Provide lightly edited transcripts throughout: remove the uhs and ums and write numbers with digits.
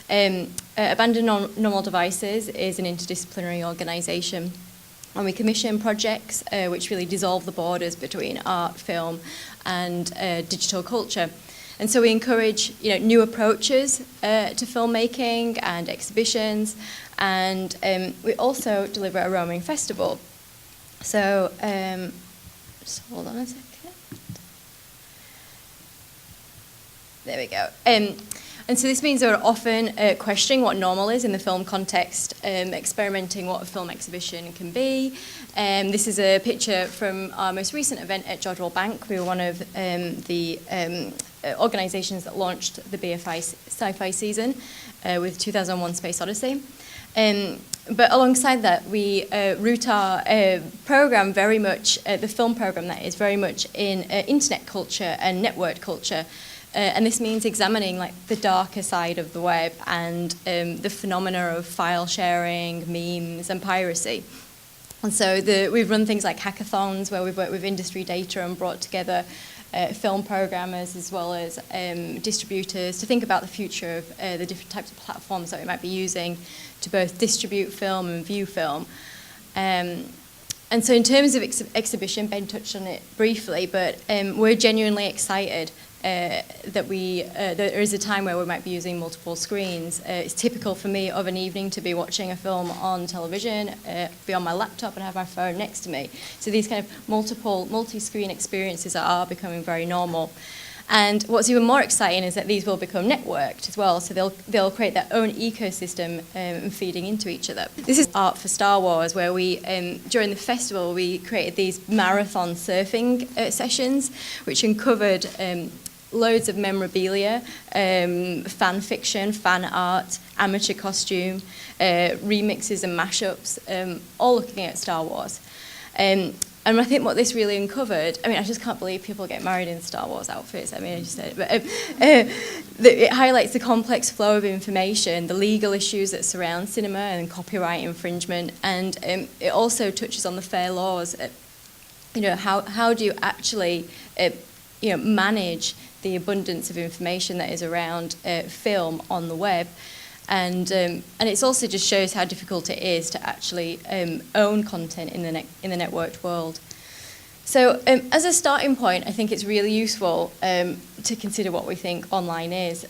Abandoned Normal Devices is an interdisciplinary organisation, and we commission projects which really dissolve the borders between art, film, and digital culture. And so we encourage, new approaches to filmmaking and exhibitions, and we also deliver a roaming festival. So, just hold on a second. There we go. And so this means that we're often questioning what normal is in the film context, experimenting what a film exhibition can be. This is a picture from our most recent event at Jodrell Bank. We were one of the organisations that launched the BFI sci-fi season with 2001 Space Odyssey. But alongside that, we root our programme very much, the film programme that is, very much in internet culture and networked culture. And this means examining the darker side of the web and the phenomena of file sharing, memes, and piracy. And so we've run things like hackathons where we've worked with industry data and brought together film programmers as well as distributors to think about the future of the different types of platforms that we might be using to both distribute film and view film. And so in terms of exhibition, Ben touched on it briefly, but we're genuinely excited that there is a time where we might be using multiple screens. It's typical for me of an evening to be watching a film on television, be on my laptop and have my phone next to me. So these kind of multi-screen experiences are becoming very normal. And what's even more exciting is that these will become networked as well, so they'll create their own ecosystem feeding into each other. This is Art for Star Wars, where we, during the festival, we created these marathon surfing sessions, which uncovered loads of memorabilia, fan fiction, fan art, amateur costume, remixes and mashups, all looking at Star Wars. And I think what this really uncovered, I just can't believe people get married in Star Wars outfits. I just said it, but it highlights the complex flow of information, the legal issues that surround cinema and copyright infringement, and it also touches on the fair laws. How do you actually, manage the abundance of information that is around film on the web? And it also just shows how difficult it is to actually own content in the networked world. So as a starting point, I think it's really useful to consider what we think online is.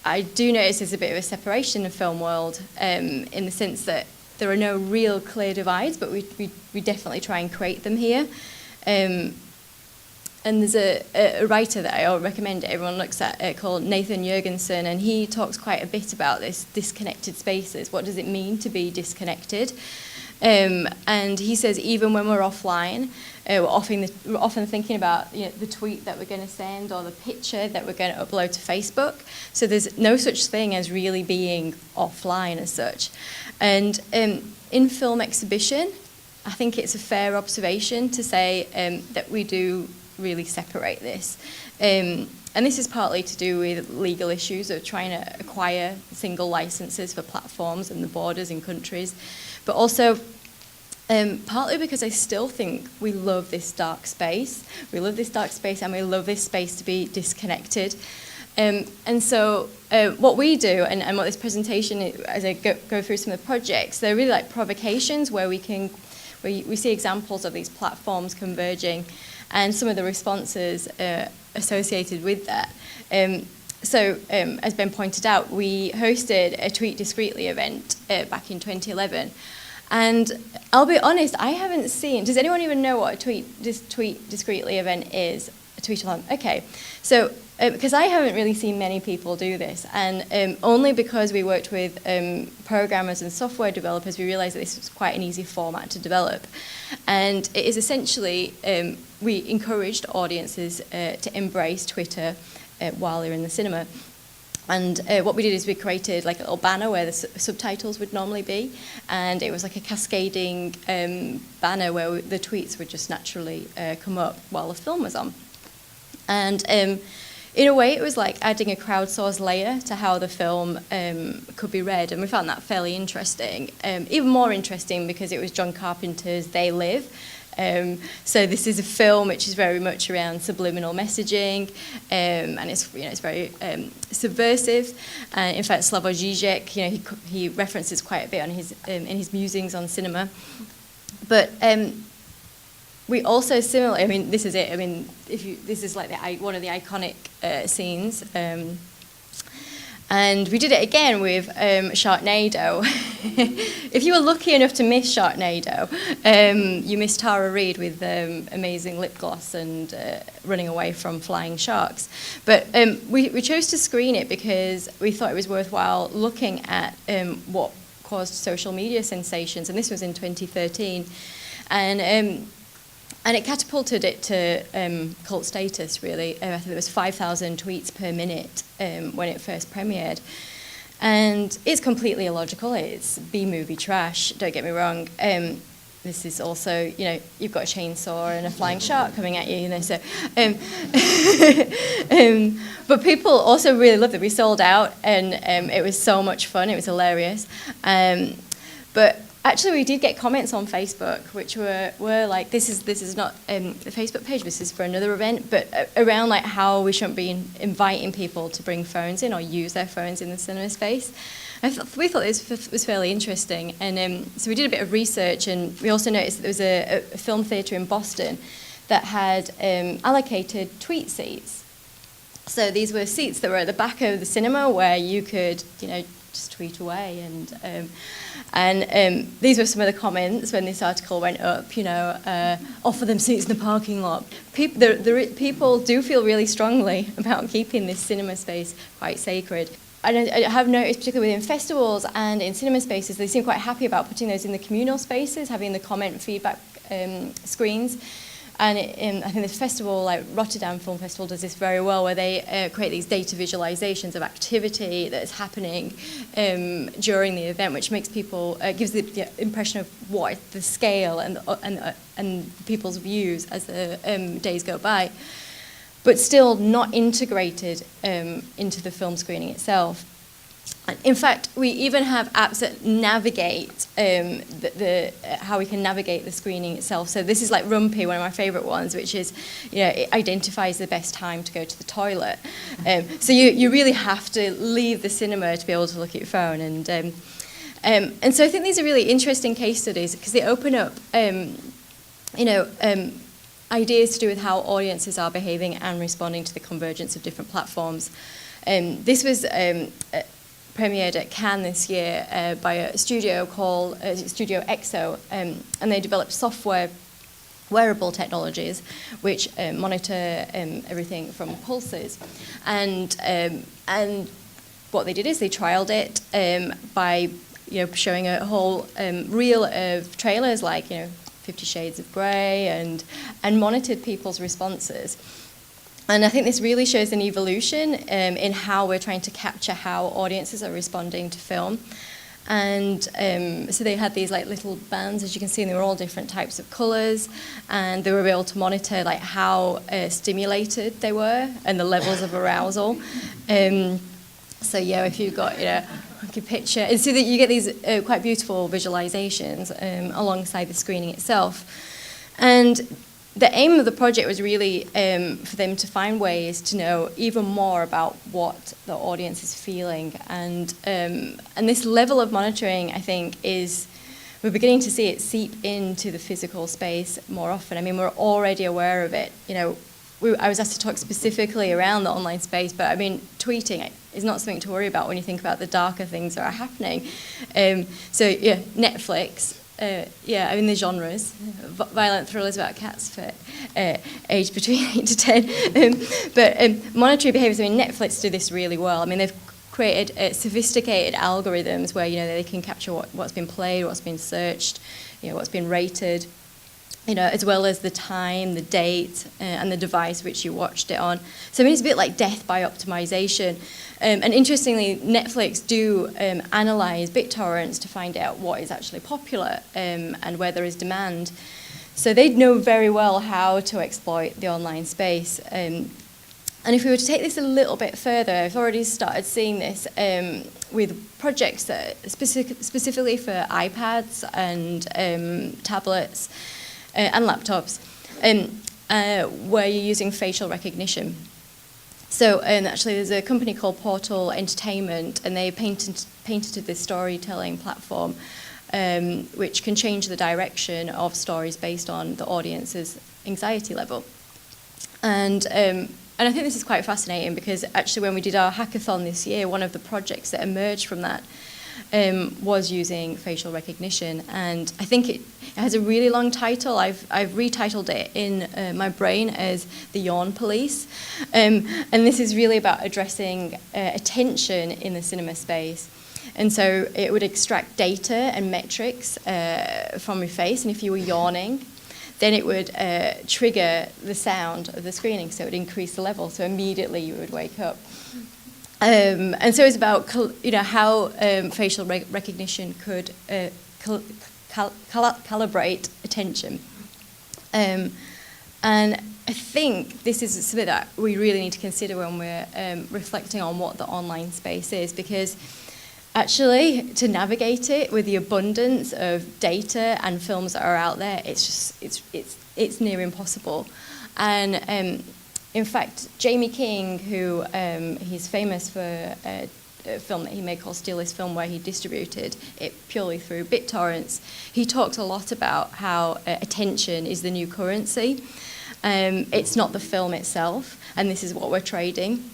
I do notice there's a bit of a separation in the film world in the sense that there are no real clear divides, but we definitely try and create them here. And there's a writer that I recommend everyone looks at called Nathan Jurgensen, and he talks quite a bit about this disconnected spaces. What does it mean to be disconnected? And he says even when we're offline, we're often thinking about the tweet that we're going to send or the picture that we're going to upload to Facebook. So there's no such thing as really being offline as such. And in film exhibition, I think it's a fair observation to say that we do really separate this. And this is partly to do with legal issues of trying to acquire single licenses for platforms and the borders in countries, but also partly because I still think we love this dark space. We love this dark space and we love this space to be disconnected. And so what we do, and what this presentation, as I go through some of the projects, they're really like provocations where we see examples of these platforms converging and some of the responses associated with that. So, as Ben pointed out, we hosted a Tweet Discreetly event back in 2011. And I'll be honest, I haven't seen, does anyone even know what a Tweet Discreetly event is? A Tweetalong? Okay. So, because I haven't really seen many people do this, and only because we worked with programmers and software developers, we realized that this was quite an easy format to develop. And it is essentially, we encouraged audiences to embrace Twitter while they're in the cinema. And what we did is we created like a little banner where the subtitles would normally be, and it was like a cascading banner where the tweets would just naturally come up while the film was on. And in a way, it was like adding a crowdsourced layer to how the film could be read, and we found that fairly interesting. Even more interesting because it was John Carpenter's They Live, So this is a film which is very much around subliminal messaging, and it's very subversive. In fact, Slavoj Žižek, he references quite a bit on in his musings on cinema. But we also similarly, this is it. This is like one of the iconic scenes. And we did it again with Sharknado. If you were lucky enough to miss Sharknado, you missed Tara Reid with amazing lip gloss and running away from flying sharks. But we chose to screen it because we thought it was worthwhile looking at what caused social media sensations, and this was in 2013. And it catapulted it to cult status, really. I think there was 5,000 tweets per minute when it first premiered. And it's completely illogical. It's B-movie trash, don't get me wrong. This is also, you've got a chainsaw and a flying shark coming at you, so. But people also really loved it. We sold out, and it was so much fun. It was hilarious. But actually, we did get comments on Facebook, which were like, this is not a Facebook page, this is for another event, but around like how we shouldn't be inviting people to bring phones in or use their phones in the cinema space. We thought this was fairly interesting, and so we did a bit of research, and we also noticed that there was a film theatre in Boston that had allocated tweet seats. So these were seats that were at the back of the cinema where you could, just tweet away, and these were some of the comments when this article went up. Offer them seats in the parking lot. People do feel really strongly about keeping this cinema space quite sacred. And I have noticed, particularly within festivals and in cinema spaces, they seem quite happy about putting those in the communal spaces, having the comment feedback screens. And I think this festival, like Rotterdam Film Festival, does this very well, where they create these data visualizations of activity that is happening during the event, which makes people gives the impression of what the scale and people's views as the days go by, but still not integrated into the film screening itself. In fact, we even have apps that navigate how we can navigate the screening itself. So this is like Rumpy, one of my favourite ones, which is, it identifies the best time to go to the toilet. So you really have to leave the cinema to be able to look at your phone. And so I think these are really interesting case studies because they open up, ideas to do with how audiences are behaving and responding to the convergence of different platforms. This was premiered at Cannes this year by a studio called Studio EXO, and they developed software wearable technologies which monitor everything from pulses. And what they did is they trialed it by showing a whole reel of trailers like 50 Shades of Grey and monitored people's responses. And I think this really shows an evolution in how we're trying to capture how audiences are responding to film. And so they had these like little bands, as you can see, and they were all different types of colours, and they were able to monitor like how stimulated they were and the levels of arousal. So if you've got like a picture, and so that you get these quite beautiful visualizations alongside the screening itself. And the aim of the project was really for them to find ways to know even more about what the audience is feeling, and this level of monitoring, I think, we're beginning to see it seep into the physical space more often. I mean, we're already aware of it. I was asked to talk specifically around the online space, but I mean, tweeting is not something to worry about when you think about the darker things that are happening. Netflix. The genres, violent thrillers about cats for aged between 8 to 10. But monetary behaviours, Netflix do this really well. They've created sophisticated algorithms where, they can capture what's been played, what's been searched, what's been rated, as well as the time, the date, and the device which you watched it on. So it's a bit like death by optimization. And interestingly, Netflix do analyse BitTorrents to find out what is actually popular and where there is demand. So they know very well how to exploit the online space. And if we were to take this a little bit further, I've already started seeing this with projects that specifically for iPads and tablets. and laptops, where you're using facial recognition. So actually there's a company called Portal Entertainment, and they painted this storytelling platform which can change the direction of stories based on the audience's anxiety level. And I think this is quite fascinating because actually when we did our hackathon this year, one of the projects that emerged from that was using facial recognition. And I think it has a really long title. I've retitled it in my brain as the Yawn Police. And this is really about addressing attention in the cinema space. And so it would extract data and metrics from your face, and if you were yawning, then it would trigger the sound of the screening, so it would increase the level, so immediately you would wake up. And so it's about how facial recognition could calibrate attention. And I think this is something that we really need to consider when we're reflecting on what the online space is, because actually, to navigate it with the abundance of data and films that are out there, it's near impossible. And in fact, Jamie King, who he's famous for a film that he made called Steal This Film, where he distributed it purely through BitTorrents, he talked a lot about how attention is the new currency. It's not the film itself, and this is what we're trading.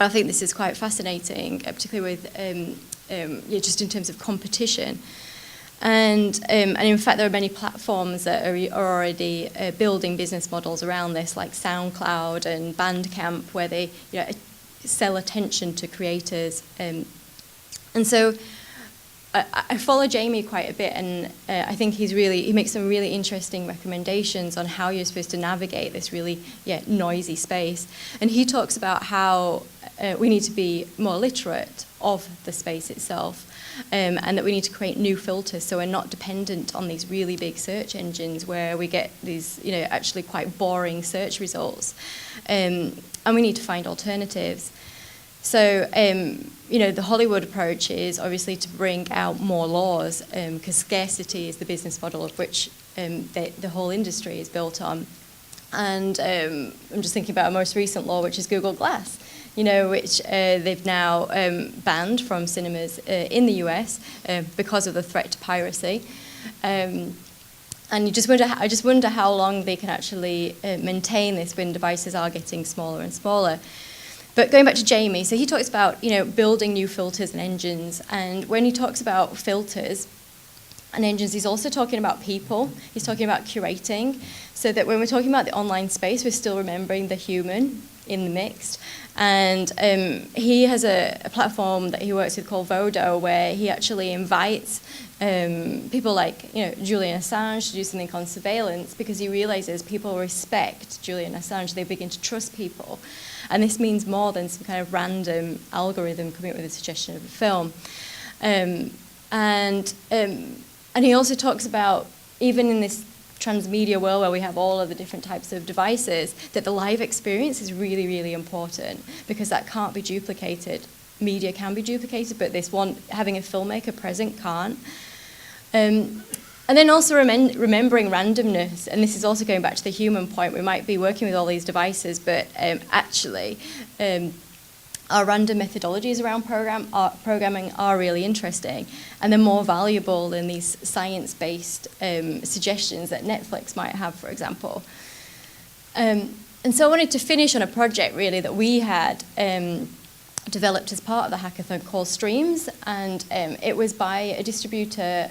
I think this is quite fascinating, particularly with just in terms of competition. And in fact, there are many platforms that are already building business models around this, like SoundCloud and Bandcamp, where they sell attention to creators. And so I follow Jamie quite a bit, and I think he makes some really interesting recommendations on how you're supposed to navigate this really noisy space. And he talks about how we need to be more literate of the space itself, and that we need to create new filters so we're not dependent on these really big search engines where we get these actually quite boring search results, and we need to find alternatives. So the Hollywood approach is obviously to bring out more laws, because scarcity is the business model of which the whole industry is built on. And I'm just thinking about a most recent law, which is Google Glass, which they've now banned from cinemas in the US because of the threat to piracy. And I just wonder how long they can actually maintain this when devices are getting smaller and smaller. But going back to Jamie, so he talks about building new filters and engines, and when he talks about filters and engines, he's also talking about people. He's talking about curating, so that when we're talking about the online space, we're still remembering the human in the mix. And he has a platform that he works with called Vodo, where he actually invites people like Julian Assange to do something on surveillance, because he realizes people respect Julian Assange. They begin to trust people. And this means more than some kind of random algorithm coming up with a suggestion of a film. And he also talks about, even in this transmedia world where we have all of the different types of devices, that the live experience is really, really important, because that can't be duplicated. Media can be duplicated, but this one, having a filmmaker present, can't. And then also remembering randomness, and this is also going back to the human point. We might be working with all these devices, but actually our random methodologies around programming are really interesting, and they're more valuable than these science-based suggestions that Netflix might have, for example. And so I wanted to finish on a project really that we had developed as part of the hackathon called Streams, and it was by a distributor,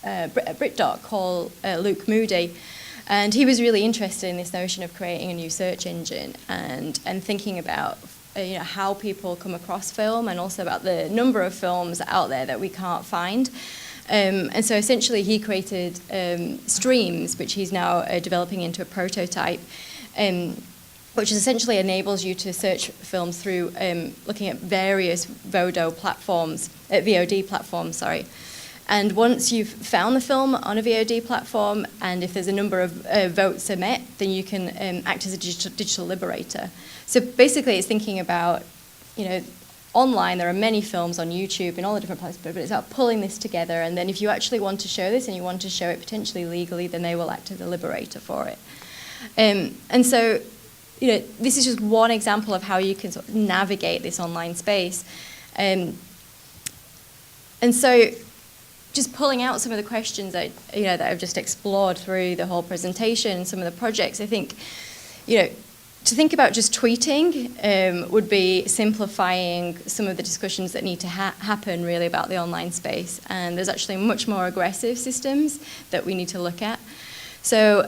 BritDoc, called Luke Moody. And he was really interested in this notion of creating a new search engine and thinking about how people come across film, and also about the number of films out there that we can't find. And so essentially he created Streams, which he's now developing into a prototype, which essentially enables you to search films through looking at various VOD platforms. And once you've found the film on a VOD platform, and if there's a number of votes are met, then you can act as a digital liberator. So basically it's thinking about, online, there are many films on YouTube and all the different places, but it's about pulling this together, and then if you actually want to show this and you want to show it potentially legally, then they will act as a liberator for it. And so, this is just one example of how you can sort of navigate this online space. And so, just pulling out some of the questions that that I've just explored through the whole presentation and some of the projects, I think, to think about just tweeting would be simplifying some of the discussions that need to happen really about the online space. And there's actually much more aggressive systems that we need to look at. So,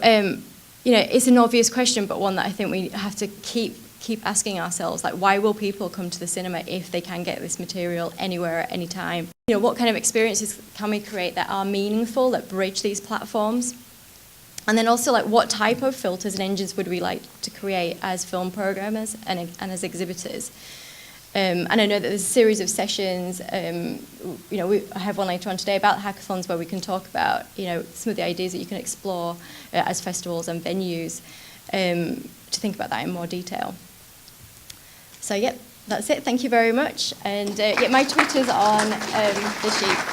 it's an obvious question, but one that I think we have to keep asking ourselves, like, why will people come to the cinema if they can get this material anywhere at any time? What kind of experiences can we create that are meaningful, that bridge these platforms? And then also, like, what type of filters and engines would we like to create as film programmers and as exhibitors? And I know that there's a series of sessions, I have one later on today about hackathons where we can talk about, some of the ideas that you can explore as festivals and venues to think about that in more detail. So, that's it. Thank you very much. And my Twitter's on the sheet.